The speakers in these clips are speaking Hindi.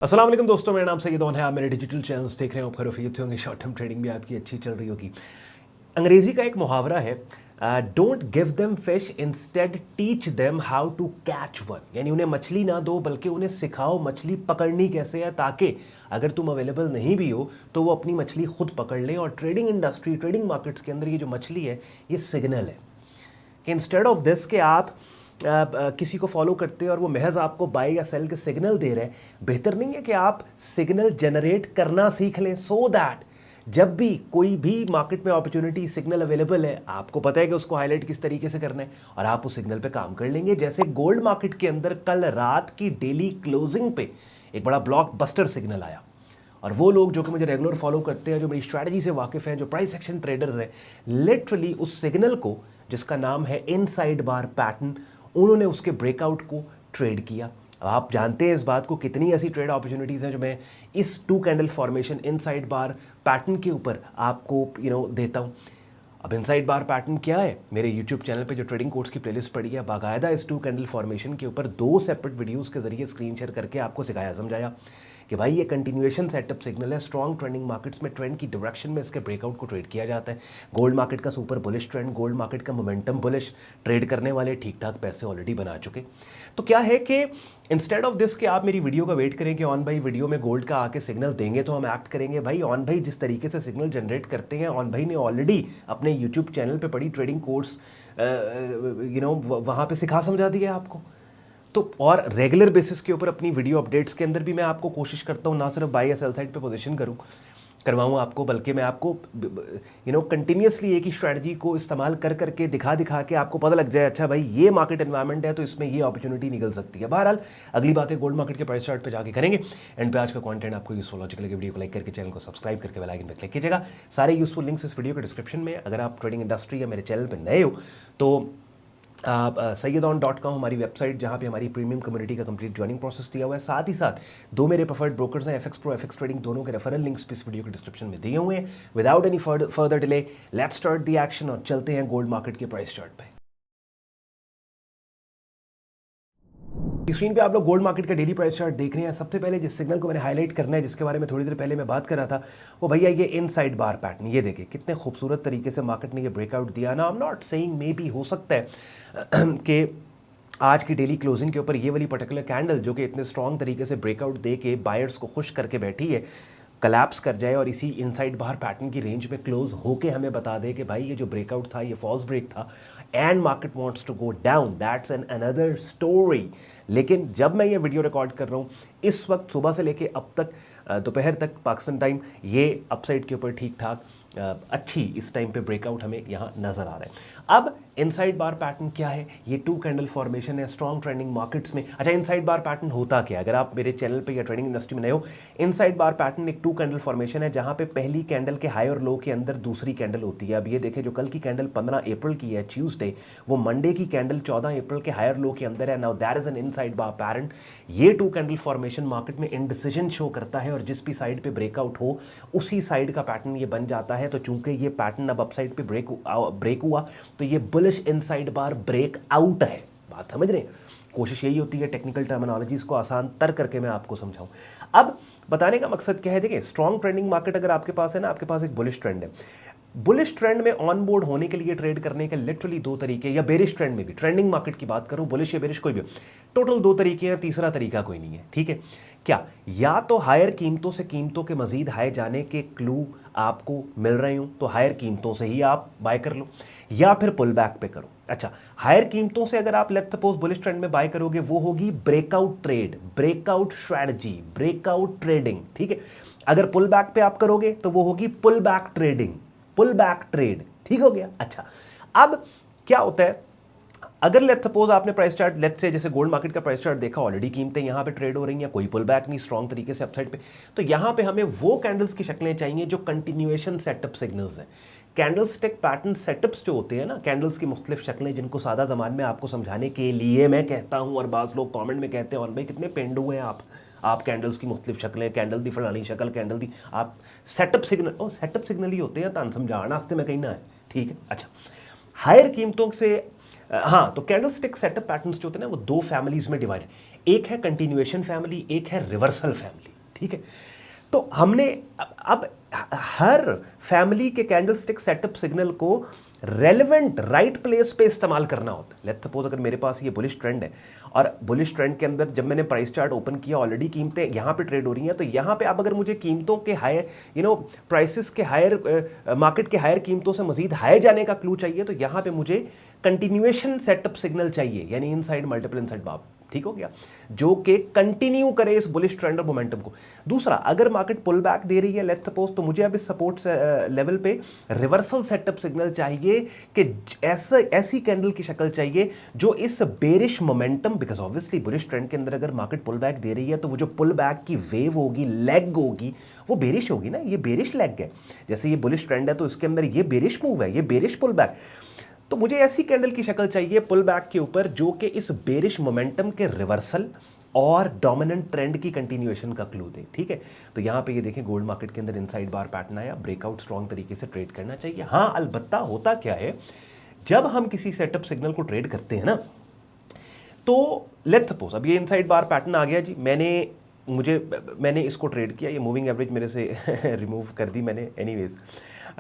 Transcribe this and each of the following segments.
अस्सलाम वालेकुम दोस्तों, मेरा नाम सैयद है। आप मेरे डिजिटल चैनल्स देख रहे हो, खैरियत से होंगे। शॉर्ट टर्म ट्रेडिंग भी आपकी अच्छी चल रही होगी। अंग्रेजी का एक मुहावरा है, don't give them fish, instead teach them how to catch one. यानी उन्हें मछली ना दो बल्कि उन्हें सिखाओ मछली पकड़नी कैसे है, ताकि अगर तुम अवेलेबल नहीं भी हो तो वो अपनी मछली खुद पकड़ ले। और ट्रेडिंग इंडस्ट्री, ट्रेडिंग मार्केट्स के अंदर ये जो मछली है ये सिग्नल है कि इंस्टेड ऑफ दिस कि आप किसी को फॉलो करते हैं और वो महज आपको बाय या सेल के सिग्नल दे रहे हैं, बेहतर नहीं है कि आप सिग्नल जनरेट करना सीख लें, सो दैट जब भी कोई भी मार्केट में अपॉर्चुनिटी सिग्नल अवेलेबल है, आपको पता है कि उसको हाईलाइट किस तरीके से करना है और आप उस सिग्नल पे काम कर लेंगे। जैसे गोल्ड मार्केट के अंदर कल रात की डेली क्लोजिंग पे एक बड़ा ब्लॉकबस्टर सिग्नल आया और वो लोग जो कि मुझे रेगुलर फॉलो करते हैं, जो मेरी स्ट्रैटेजी से वाकिफ़ हैं, जो प्राइस एक्शन ट्रेडर्स हैं, लिटरली उस सिग्नल को, जिसका नाम है इनसाइड बार पैटर्न, उन्होंने उसके ब्रेकआउट को ट्रेड किया। अब आप जानते हैं इस बात को, कितनी ऐसी ट्रेड अपॉर्चुनिटीज़ हैं जो मैं इस 2 कैंडल फॉर्मेशन इनसाइड बार पैटर्न के ऊपर आपको देता हूँ। अब इनसाइड बार पैटर्न क्या है, मेरे YouTube चैनल पे जो ट्रेडिंग कोर्स की प्लेलिस्ट पड़ी है, बाकायदा इस 2 कैंडल फॉर्मेशन के ऊपर 2 सेपरेट वीडियोस के जरिए स्क्रीन शेयर करके आपको सिखाया समझाया कि भाई ये कंटिन्यूएशन सेटअप सिग्नल है। स्ट्रॉन्ग ट्रेंडिंग मार्केट्स में ट्रेंड की डायरेक्शन में इसके ब्रेकआउट को ट्रेड किया जाता है। गोल्ड मार्केट का super bullish trend, gold market का मोमेंटम बुलिश, ट्रेड करने वाले ठीक ठाक पैसे ऑलरेडी बना चुके। तो क्या है कि इंस्टेड ऑफ दिस कि आप मेरी वीडियो का वेट करें कि ऑन भाई वीडियो में गोल्ड का आके सिग्नल देंगे तो हम एक्ट करेंगे, भाई ऑन भाई जिस तरीके से सिग्नल जनरेट करते हैं, ऑन भाई ने ऑलरेडी अपने यूट्यूब चैनल पे पड़ी ट्रेडिंग कोर्स वहाँ पे सिखा समझा दिया आपको। तो और रेगुलर बेसिस के ऊपर अपनी वीडियो अपडेट्स के अंदर भी मैं आपको कोशिश करता हूँ ना सिर्फ बाय या सेल साइड पे पोजीशन करवाऊँ आपको, बल्कि मैं आपको कंटिन्यूसली एक ही स्ट्रैटेजी को इस्तेमाल कर करके दिखा के आपको पता लग जाए, अच्छा भाई ये मार्केट एनवायरनमेंट है तो इसमें ये अपॉर्चुनिटी निकल सकती है। बहरहाल अगली बात है गोल्ड मार्केट के प्राइस चार्ट पे जाके करेंगे। एंड पे आज का कंटेंट आपको यूजफुल लॉजिकल के वीडियो को लाइक करके चैनल को सब्सक्राइब करके बेल आइकन पे क्लिक कीजिएगा। सारे यूजफुल लिंक्स इस वीडियो के डिस्क्रिप्शन में। अगर आप ट्रेडिंग इंडस्ट्री या मेरे चैनल पर नए हो तो आप sayyedon.com हमारी वेबसाइट, जहाँ पे हमारी प्रीमियम कम्युनिटी का कंप्लीट ज्वाइनिंग प्रोसेस दिया हुआ है। साथ ही साथ 2 मेरे प्रेफर्ड ब्रोकर्स हैं, FX Pro, FX ट्रेडिंग, दोनों के रेफरल लिंक्स भी इस वीडियो के डिस्क्रिप्शन में दिए हुए हैं। Without any further delay let's start the action और चलते हैं गोल्ड मार्केट के प्राइस चार्ट पे। स्क्रीन पे आप लोग गोल्ड मार्केट का डेली प्राइस चार्ट देख रहे हैं। सबसे पहले जिस सिग्नल को मैंने हाईलाइट करना है, जिसके बारे में थोड़ी देर पहले मैं बात कर रहा था, वो भैया ये इनसाइड बार पैटर्न, ये देखिए कितने खूबसूरत तरीके से मार्केट ने ये ब्रेकआउट दिया ना। I am not saying, may be हो सकता है कि आज की डेली क्लोजिंग के ऊपर ये वाली पर्टिकुलर कैंडल जो कि इतने स्ट्रॉन्ग तरीके से ब्रेकआउट दे के बायर्स को खुश करके बैठी है, कलैप्स कर जाए और इसी इनसाइड बाहर पैटर्न की रेंज में क्लोज होके हमें बता दे कि भाई ये जो ब्रेकआउट था ये फॉल्स ब्रेक था and market wants to go down, that's an another story. लेकिन जब मैं ये वीडियो रिकॉर्ड कर रहा हूँ, इस वक्त सुबह से लेके अब तक दोपहर तक पाकिस्तान टाइम, ये अपसाइड के ऊपर ठीक ठाक अच्छी इस टाइम पे ब्रेकआउट हमें यहाँ नज़र आ रहा है। अब इनसाइड बार पैटर्न क्या है, ये 2 कैंडल फॉर्मेशन है स्ट्रॉन्ग ट्रेंडिंग मार्केट्स में। अच्छा, इनसाइड बार पैटर्न होता क्या है, अगर आप मेरे चैनल पे या ट्रेडिंग इंडस्ट्री में नए हो, इनसाइड बार पैटर्न एक 2 कैंडल फॉर्मेशन है जहाँ पे पहली कैंडल के हाई और लो के अंदर दूसरी कैंडल होती है। अब ये देखें, जो कल की कैंडल 15 अप्रैल की है ट्यूसडे, वो मंडे की कैंडल 14 अप्रैल के हाई और लो के अंदर है। Now that is an inside bar pattern. ये 2 कैंडल फॉर्मेशन मार्केट में इनडिसीजन शो करता है और जिस भी साइड पे ब्रेकआउट हो उसी साइड का पैटर्न ये बन जाता है। तो चूंकि ये पैटर्न अब अपसाइड पे ब्रेक हुआ तो ये बुलिश इनसाइड बार ब्रेक आउट है। बात समझ रहे हैं? कोशिश यही होती है टेक्निकल टर्मिनोलॉजीज को आसान तर करके मैं आपको समझाऊं। अब बताने का मकसद क्या है, देखिए स्ट्रॉन्ग ट्रेंडिंग मार्केट अगर आपके पास है ना, आपके पास एक बुलिश ट्रेंड है। बुलिश ट्रेंड में ऑन बोर्ड होने के लिए, ट्रेड करने के लिटरली 2 तरीके, या बेरिश ट्रेंड में भी, ट्रेंडिंग मार्केट की बात करूं, बुलिश या बेरिश कोई भी, टोटल 2 तरीके हैं, तीसरा तरीका कोई नहीं है। ठीक है, क्या या तो हायर कीमतों से कीमतों के मजीद हाई जाने के क्लू आपको मिल रहे हो तो हायर कीमतों से ही आप बाय कर लो, या फिर पुल बैक पे करो। अच्छा, हायर कीमतों से अगर आप लेट्स सपोज बुलिश ट्रेंड में बाय करोगे, वो होगी breakout trade, breakout strategy, breakout trading. ठीक है, अगर पुल बैक पे आप करोगे तो वो होगी pull back trading, pull back trade. ठीक हो गया? अच्छा, अब क्या होता है, अगर लेट्स सपोज आपने प्राइस चार्ट, लेट्स से जैसे गोल्ड मार्केट का प्राइस चार्ट देखा, ऑलरेडी कीमतें यहाँ पे ट्रेड हो रही हैं, कोई पुल बैक नहीं, स्ट्रॉन्ग तरीके से अपसाइड पे, तो यहाँ पे हमें वो कैंडल्स की शक्लें चाहिए जो कंटिन्यूएशन सेटअप सिग्नल्स हैं। कैंडलस्टिक पैटर्न सेटअप्स जो होते हैं ना, कैंडल्स की मुख्तलिफ शक्लें, जिनको सादा ज़बान में आपको समझाने के लिए मैं कहता हूँ, और बाज़ लोग कॉमेंट में कहते हैं और भाई कितने पेंडू हैं आप कैंडल्स की मुख्तलिफ शक्लें, कैंडल दी फलानी शक्ल, कैंडल दी, आप सेटअप सिग्नल, ओ सेटअप सिग्नल ही होते हैं, तान समझाना वास्ते में कहीं ना है। ठीक है, अच्छा, हायर कीमतों से हाँ, तो कैंडलस्टिक सेटअप पैटर्न्स जो होते हैं ना, वो 2 फैमिलीज में डिवाइड, एक है कंटिन्यूएशन फैमिली, एक है रिवर्सल फैमिली। ठीक है। तो हमने अब हर फैमिली के कैंडलस्टिक सेटअप सिग्नल को रेलेवेंट राइट प्लेस पे इस्तेमाल करना होता है। लेट्स सपोज अगर मेरे पास ये बुलिश ट्रेंड है और बुलिश ट्रेंड के अंदर जब मैंने प्राइस चार्ट ओपन किया, ऑलरेडी कीमतें यहाँ पे ट्रेड हो रही हैं, तो यहाँ पे अब अगर मुझे कीमतों के हायर प्राइसेस के हायर मार्केट के हायर कीमतों से मजीद हाई जाने का क्लू चाहिए, तो यहाँ पे मुझे कंटिन्यूएशन सेटअप सिग्नल चाहिए, यानी इनसाइड मल्टीपल इनसाइड बार, ठीक हो गया, जो कि कंटिन्यू करे इस बुलिश ट्रेंड और मोमेंटम को। दूसरा, अगर मार्केट पुल बैक दे रही है लेट्स सपोज, तो मुझे अब इस सपोर्ट लेवल पे रिवर्सल सेटअप सिग्नल चाहिए कि ऐसी कैंडल की शक्ल चाहिए जो इस bearish momentum, because obviously bullish trend के अंदर अगर मार्केट पुल बैक दे रही है तो वो जो पुल बैक की वेव होगी, लेग होगी, वो बेरिश होगी ना, ये बेरिश लेग है। जैसे ये बुलिश ट्रेंड है तो इसके अंदर ये बेरिश मूव है, ये बेरिश पुल बैक, तो मुझे ऐसी कैंडल की शक्ल चाहिए पुल बैक के ऊपर जो कि इस बेरिश मोमेंटम के रिवर्सल और डोमिनेंट ट्रेंड की कंटिन्यूएशन का क्लू दे, ठीक है। तो यहां पे ये देखें गोल्ड मार्केट के अंदर इनसाइड बार पैटर्न आया, ब्रेकआउट स्ट्रॉन्ग तरीके से ट्रेड करना चाहिए। हां, अलबत्ता होता क्या है, जब हम किसी सेटअप सिग्नल को ट्रेड करते हैं ना, तो लेट्स सपोज अब ये इनसाइड बार पैटर्न आ गया जी, मैंने इसको ट्रेड किया, ये मूविंग एवरेज मेरे से रिमूव कर दी मैंने, एनीवेज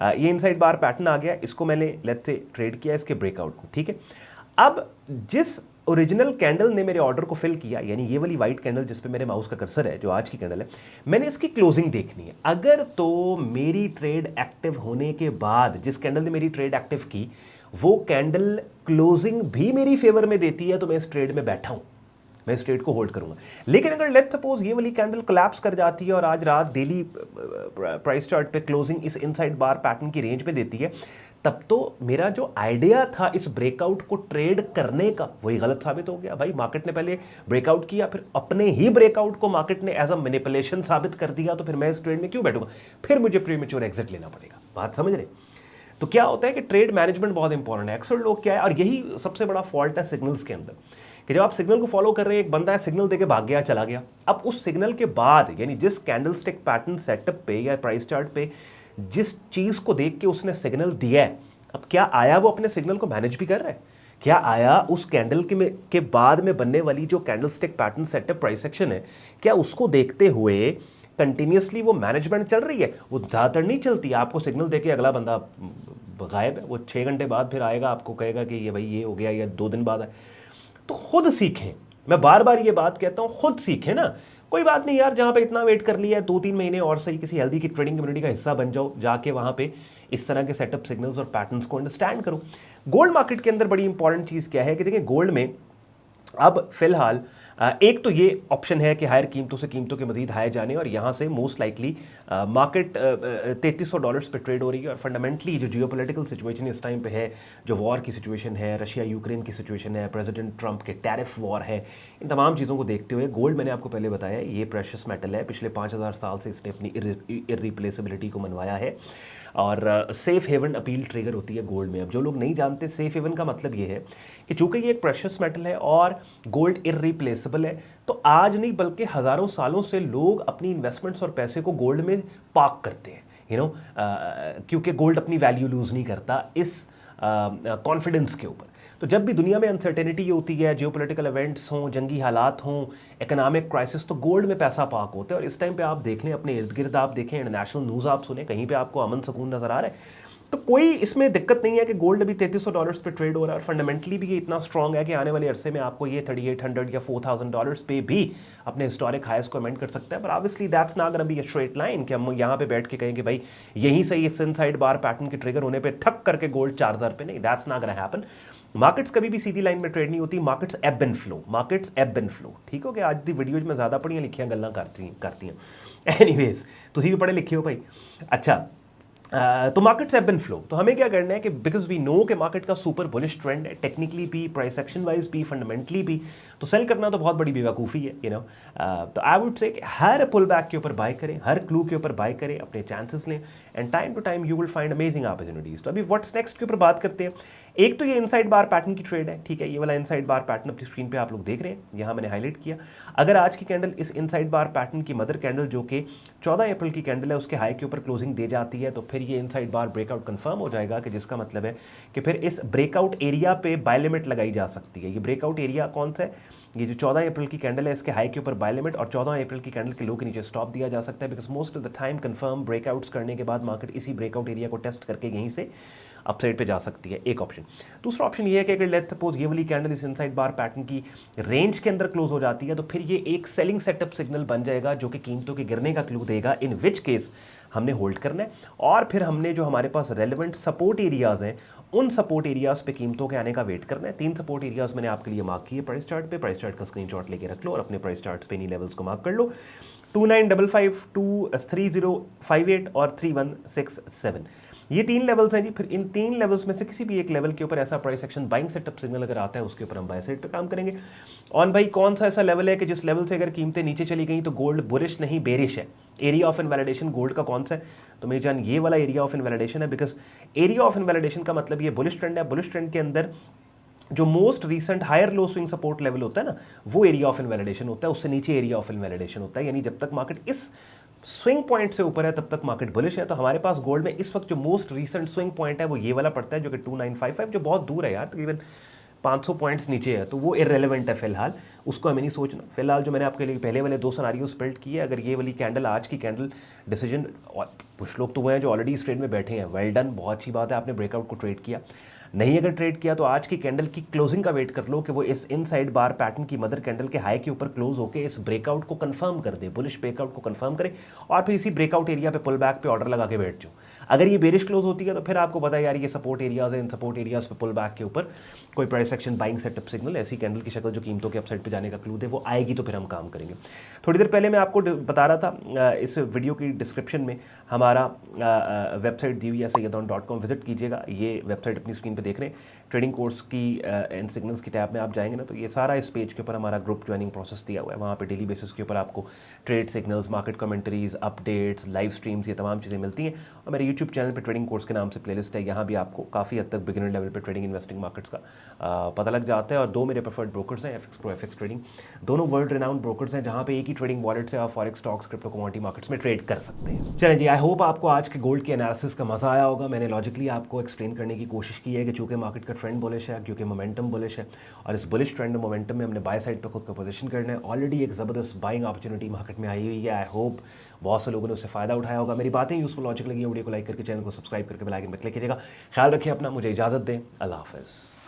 ये इनसाइड बार पैटर्न आ गया, इसको मैंने लेट्स से ट्रेड किया इसके ब्रेकआउट को, ठीक है। अब जिस ओरिजिनल कैंडल ने मेरे ऑर्डर को फिल किया, यानी ये वाली वाइट कैंडल जिस पे मेरे माउस का कर्सर है, जो आज की कैंडल है, मैंने इसकी क्लोजिंग देखनी है। अगर तो मेरी ट्रेड एक्टिव होने के बाद जिस कैंडल ने मेरी ट्रेड एक्टिव की वो कैंडल क्लोजिंग भी मेरी फेवर में देती है, तो मैं इस ट्रेड में बैठा हूं, मैं इस ट्रेड को होल्ड करूंगा। लेकिन अगर लेट्स सपोज ये वाली कैंडल कोलैप्स कर जाती है और आज रात डेली प्राइस चार्ट पे क्लोजिंग इस इनसाइड बार पैटर्न की रेंज में देती है, तब तो मेरा जो आइडिया था इस ब्रेकआउट को ट्रेड करने का वही गलत साबित हो गया। भाई मार्केट ने पहले ब्रेकआउट किया, फिर अपने ही ब्रेकआउट को मार्केट ने एज अ मैनिपुलेशन साबित कर दिया, तो फिर मैं इस ट्रेड में क्यों बैठूंगा, फिर मुझे प्रीमेच्योर एग्जिट लेना पड़ेगा। बात समझ रहे? तो क्या होता है कि ट्रेड मैनेजमेंट बहुत इंपॉर्टेंट है। अक्सर लोग क्या है, और यही सबसे बड़ा फॉल्ट है सिग्नल्स के अंदर, कि जब आप सिग्नल को फॉलो कर रहे हैं, एक बंदा है सिग्नल देके भाग गया, चला गया, अब उस सिग्नल के बाद यानी जिस कैंडलस्टिक पैटर्न सेटअप पे या प्राइस चार्ट पे जिस चीज को देख के उसने सिग्नल दिया है, अब क्या आया वो अपने सिग्नल को मैनेज भी कर रहा है? क्या आया उस कैंडल के बाद में बनने वाली जो candlestick pattern setup price action है, क्या उसको देखते हुए कंटिन्यूसली वो मैनेजमेंट चल रही है? वो ज़्यादातर नहीं चलती। आपको सिग्नल देके अगला बंदा गायब है, वो 6 घंटे बाद फिर आएगा, आपको कहेगा कि ये भाई ये हो गया, या 2 दिन बाद है। तो खुद सीखें, मैं बार बार ये बात कहता हूँ, खुद सीखें ना। कोई बात नहीं यार, जहाँ पे इतना वेट कर लिया है 2-3 महीने और सही किसी हेल्दी की ट्रेडिंग कम्युनिटी का हिस्सा बन जाओ, जाके वहाँ पे इस तरह के सेटअप सिग्नल्स और पैटर्न्स को अंडरस्टैंड करो। गोल्ड मार्केट के अंदर बड़ी इंपॉर्टेंट चीज़ क्या है कि देखिए गोल्ड में अब फिलहाल एक तो ये ऑप्शन है कि हायर कीमतों से कीमतों के मजीद हाई जाने, और यहाँ से मोस्ट लाइकली मार्केट $3300 पे ट्रेड हो रही है। और फंडामेंटली जो जियोपॉलिटिकल सिचुएशन इस टाइम पे है, जो वॉर की सिचुएशन है, रशिया यूक्रेन की सिचुएशन है, प्रेसिडेंट ट्रंप के टैरिफ वॉर है, इन तमाम चीज़ों को देखते हुए गोल्ड, मैंने आपको पहले बताया, ये प्रेशियस मेटल है। पिछले 5000 साल से इसने अपनी इर्रिप्लेसिबिलिटी को मनवाया है, और सेफ हेवन अपील ट्रिगर होती है गोल्ड में। अब जो लोग नहीं जानते, सेफ हेवन का मतलब ये है कि चूंकि ये एक प्रेशियस मेटल है और गोल्ड इर्रिप्लेसेबल है, तो आज नहीं बल्कि हज़ारों सालों से लोग अपनी इन्वेस्टमेंट्स और पैसे को गोल्ड में पार्क करते हैं, क्योंकि गोल्ड अपनी वैल्यू लूज़ नहीं करता इस कॉन्फिडेंस के ऊपर। तो जब भी दुनिया में अनसर्टेनिटी होती है, जियोपॉलिटिकल इवेंट्स हों, जंगी हालात हों, इकोनॉमिक क्राइसिस, तो गोल्ड में पैसा पार्क होता है। और इस टाइम पे आप देख लें, अपने इर्द गिर्द आप देखें, इंटरनेशनल न्यूज़ आप सुने, कहीं पे आपको अमन सुकून नज़र आ रहा है, तो कोई इसमें दिक्कत नहीं है कि गोल्ड अभी $3300 पे ट्रेड हो रहा है। और फंडामेंटली भी ये इतना स्ट्रॉन्ग है कि आने वाले अरसे में आपको ये $3800 या $4000 पे भी अपने हिस्टोरिक हाईस को अमेंड कर सकता है। पर obviously that's not gonna be a straight line कि हम यहाँ पे बैठ के कहें कि भाई यहीं से इस इनसाइड बार पैटर्न के ट्रिगर होने पे ठक करके गोल्ड 4000 पे, नहीं, that's not gonna happen. Markets कभी भी सीधी लाइन में ट्रेड नहीं होती, मार्केट्स एब एंड फ्लो, मार्केट्स एब एंड फ्लो, ठीक हो गया। आज दी वीडियोज में ज़्यादा पढ़ियाँ लिखियाँ गल्लां करती हैं। एनीवेज, तुसीं भी पढ़े लिखे हो भाई। अच्छा, तो मार्केट्स एब एंड फ्लो, तो हमें क्या करना है कि बिकॉज वी नो कि मार्केट का सुपर बुलिश ट्रेंड है, टेक्निकली भी, प्राइस एक्शन वाइज भी, फंडामेंटली भी, तो सेल करना तो बहुत बड़ी बेवकूफ़ी है, तो I would say her pull back के ऊपर बाय करें, हर क्लू के ऊपर बाय करें, अपने चांसेस लें, and time to time you will find amazing opportunities. तो अभी व्हाट्स नेक्स्ट के ऊपर बात करते हैं। एक तो ये इनसाइड बार पैटर्न की ट्रेड है, ठीक है, ये वाला इनसाइड बार पैटर्न अपनी स्क्रीन पे आप लोग देख रहे हैं, यहाँ मैंने हाईलाइट किया। अगर आज की कैंडल इस इनसाइड बार पैटर्न की मदर कैंडल जो कि 14 अप्रैल की कैंडल है, उसके हाई के ऊपर क्लोजिंग दे जाती है, तो फिर फिर ये इनसाइड बार ब्रेकआउट कंफर्म हो जाएगा, कि जिसका मतलब है कि फिर इस ब्रेकआउट एरिया पे बाय लिमिट लगाई जा सकती है। ये ब्रेकआउट एरिया कौन सा है? ये जो 14 अप्रैल की कैंडल है, इसके हाई के ऊपर बाय लिमिट और 14 अप्रैल की कैंडल के लो के नीचे स्टॉप दिया जा सकता है, because most of the time confirm breakouts करने के बाद मार्केट इसी ब्रेकआउट एरिया को टेस्ट करके यहीं से अपसाइड पे जा सकती है। एक ऑप्शन। दूसरा ऑप्शन ये है कि अगर लेट्स सपोज ये वाली कैंडल इस इनसाइड बार पैटर्न की रेंज के अंदर क्लोज हो जाती है, तो फिर ये एक सेलिंग सेटअप सिग्नल बन जाएगा, जो कि कीमतों के गिरने का क्लू देगा, इन विच केस हमने होल्ड करना है। और फिर हमने जो हमारे पास रेलेवेंट सपोर्ट एरियाज हैं, उन सपोर्ट एरियाज पे कीमतों के आने का वेट करना है। 3 सपोर्ट एरियाज मैंने आपके लिए मार्क किए प्राइस चार्ट पे। प्राइस चार्ट का स्क्रीनशॉट लेके रख लो और अपने प्राइस चार्ट्स पे इन्हीं लेवल्स को मार्क कर लो। 2955, 3058 और 3167, ये 3 लेवल्स हैं जी। फिर इन 3 लेवल्स में से किसी भी एक लेवल के ऊपर ऐसा price action buying setup signal अगर आता है, उसके ऊपर हम बाय साइड पे काम करेंगे। ऑन भाई कौन सा ऐसा लेवल है कि जिस लेवल से अगर कीमतें नीचे चली गई तो गोल्ड बुलिश नहीं बेरिश है? एरिया ऑफ इनवैलिडेशन गोल्ड का कौन सा है? तो मेरी जान ये वाला एरिया ऑफ इनवैलिडेशन है, बिकॉज एरिया ऑफ इनवैलिडेशन का मतलब ये बुलिश ट्रेंड है। बुलिश ट्रेंड के अंदर जो most recent higher low swing support level होता है ना, वो एरिया ऑफ इनवैलिडेशन होता है, उससे नीचे एरिया ऑफ इनवैलिडेशन होता है। यानी जब तक मार्केट इस स्विंग पॉइंट से ऊपर है तब तक मार्केट बुलिश है। तो हमारे पास गोल्ड में इस वक्त जो मोस्ट रीसेंट स्विंग पॉइंट है वो ये वाला पड़ता है, जो कि 2955, जो बहुत दूर है यार, तकरीबन 500 पॉइंट्स नीचे है, तो वो इररेलेवेंट है फिलहाल, उसको हमें नहीं सोचना। फिलहाल जो मैंने आपके लिए पहले वाले 2 सिनारियोस बिल्ड किए, अगर ये वाली कैंडल, आज की कैंडल डिसीजन, और कुछ लोग तो वो हैं जो ऑलरेडी इस ट्रेड में बैठे हैं, वेल डन, बहुत अच्छी बात है, आपने ब्रेकआउट को ट्रेड किया। नहीं अगर ट्रेड किया तो आज की कैंडल की क्लोजिंग का वेट कर लो, कि वो इस इनसाइड बार पैटर्न की मदर कैंडल के हाई के ऊपर क्लोज होकर इस ब्रेकआउट को कंफर्म कर दे, बुलिश ब्रेकआउट को कंफर्म करे, और फिर इसी ब्रेकआउट एरिया पे पुल बैक पे ऑर्डर लगा के बैठ जाओ। अगर ये बेरिश क्लोज होती है तो फिर आपको पता है यार ये सपोर्ट एरियाज है, इन सपोर्ट एरियाज पे पुल बैक के ऊपर कोई price action buying setup signal, ऐसी कैंडल की शक्ल जो कीमतों के अपसाइड पे जाने का क्लू दे, वो आएगी, तो फिर हम काम करेंगे। थोड़ी देर पहले मैं आपको बता रहा था, इस वीडियो की डिस्क्रिप्शन में हमारा वेबसाइट दी हुई है sayyadon.com, विजिट कीजिएगा। ये वेबसाइट अपनी स्क्रीन पे देख रहे हैं, ट्रेडिंग कोर्स की इन सिग्नल्स की टैब में आप जाएंगे ना, तो ये सारा इस पेज के ऊपर हमारा ग्रुप ज्वाइनिंग प्रोसेस दिया हुआ है। वहाँ पे डेली बेसिस के ऊपर आपको trade signals, market commentaries, updates, live streams, ये तमाम चीज़ें मिलती हैं। और मेरे यूट्यूब चैनल पे ट्रेडिंग कोर्स के नाम से प्लेलिस्ट है, यहाँ भी आपको काफ़ी हद तक बिगिनर लेवल पे ट्रेडिंग, इन्वेस्टिंग, मार्केट्स का पता लग जाता है। और 2 मेरे प्रेफर्ड ब्रोकर्स हैं, FX Pro, FX ट्रेडिंग, दोनों वर्ल्ड रिनाउंड ब्रोकर्स हैं, जहाँ पे एक ही ट्रेडिंग वॉलेट से आप forex, stocks, crypto, commodity markets में ट्रेड कर सकते हैं। चलें जी, आई होप आपको आज के गोल्ड के एनालिसिस का मजा आया होगा। मैंने लॉजिकली आपको एक्सप्लेन करने की कोशिश की है कि चूंकि मार्केट का ट्रेंड बुलिश है, क्योंकि मोमेंटम बुलिश है, और इस बुलिश ट्रेंड और मोमेंटम में हमने बाय साइड पे खुद का पोजीशन करना है। ऑलरेडी एक ज़बरदस्त बाइंग अपॉर्चुनिटी मार्केट में आई हुई है। आई होप बहुत से लोगों ने उससे फ़ायदा उठाया होगा। मेरी बातें यूजफुल लॉजिक लगी, वीडियो को लाइक करके, चैनल को सब्सक्राइब करके बेल आइकन पर क्लिक कीजिएगा। ख्याल रखिए अपना, मुझे इजाज़त दें, अल्लाह हाफ़िज़।